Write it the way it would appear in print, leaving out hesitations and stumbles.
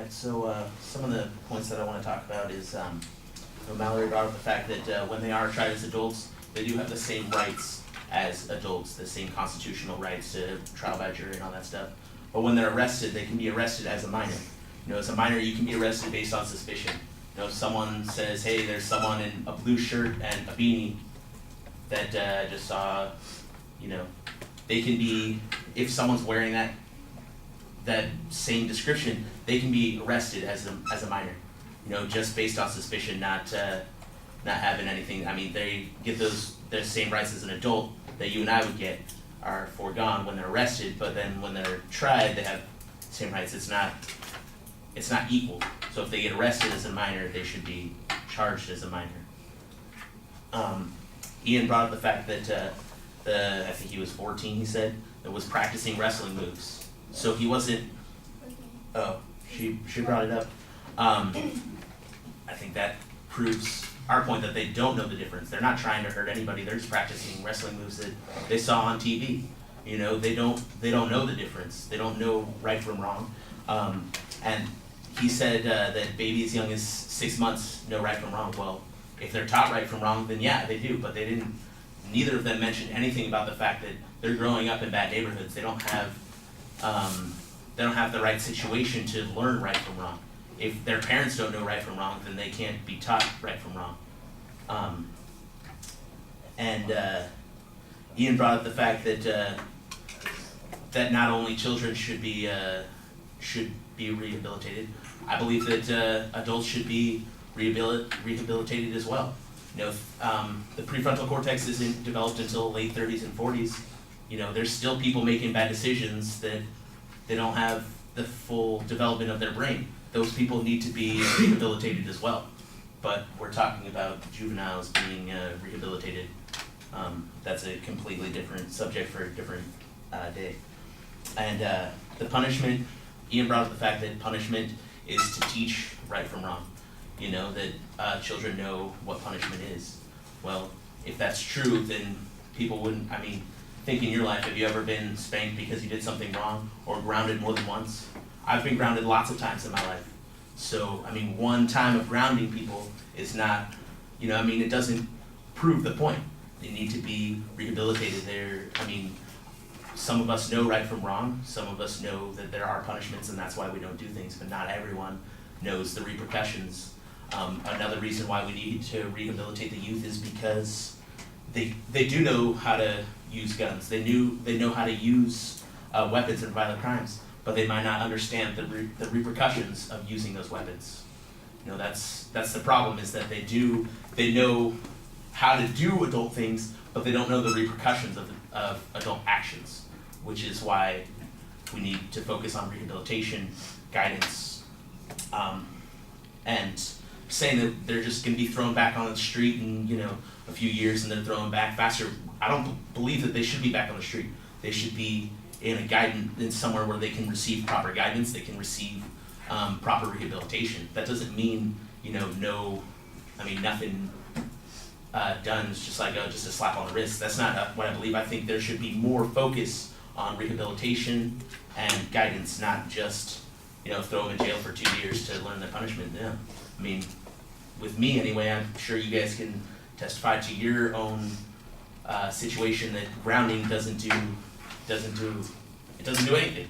so some of the points that I want to talk about is, Mallory brought up the fact that when they are tried as adults, they do have the same rights as adults, the same constitutional rights to trial by jury and all that stuff. But when they're arrested, they can be arrested as a minor. As a minor, you can be arrested based on suspicion. If someone says, hey, there's someone in a blue shirt and a beanie that just saw, they can be, if someone's wearing that same description, they can be arrested as a minor, just based on suspicion, not having anything. I mean, they get the same rights as an adult that you and I would get are foregone when they're arrested, but then when they're tried, they have the same rights. It's not equal. So if they get arrested as a minor, they should be charged as a minor. Ian brought up the fact that I think he was 14, he said, that was practicing wrestling moves. So he wasn't, she brought it up. I think that proves our point that they don't know the difference. They're not trying to hurt anybody. They're just practicing wrestling moves that they saw on TV. They don't know the difference. They don't know right from wrong. And he said that babies as young as 6 months know right from wrong. Well, if they're taught right from wrong, then yeah, they do. But they didn't. Neither of them mentioned anything about the fact that they're growing up in bad neighborhoods. They don't have the right situation to learn right from wrong. If their parents don't know right from wrong, then they can't be taught right from wrong. Ian brought up the fact that not only children should be rehabilitated. I believe that adults should be rehabilitated as well. The prefrontal cortex isn't developed until late 30s and 40s. There's still people making bad decisions that they don't have the full development of their brain. Those people need to be rehabilitated as well. But we're talking about juveniles being rehabilitated. That's a completely different subject for a different day. And the punishment, Ian brought up the fact that punishment is to teach right from wrong. That children know what punishment is. Well, if that's true, then people wouldn't, think in your life, have you ever been spanked because you did something wrong or grounded more than once? I've been grounded lots of times in my life. So, one time of grounding people is not, it doesn't prove the point. They need to be rehabilitated. Some of us know right from wrong. Some of us know that there are punishments and that's why we don't do things, but not everyone knows the repercussions. Another reason why we need to rehabilitate the youth is because they do know how to use guns. They know how to use weapons in violent crimes, but they might not understand the repercussions of using those weapons. That's the problem, is that they know how to do adult things, but they don't know the repercussions of adult actions, which is why we need to focus on rehabilitation, guidance, and saying that they're just going to be thrown back on the street in a few years and they're thrown back faster. I don't believe that they should be back on the street. They should be in somewhere where they can receive proper guidance. They can receive proper rehabilitation. That doesn't mean nothing done is just like just a slap on the wrist. That's not what I believe. I think there should be more focus on rehabilitation and guidance, not just throw them in jail for 2 years to learn their punishment. Yeah. With me anyway, I'm sure you guys can testify to your own situation that grounding doesn't do anything.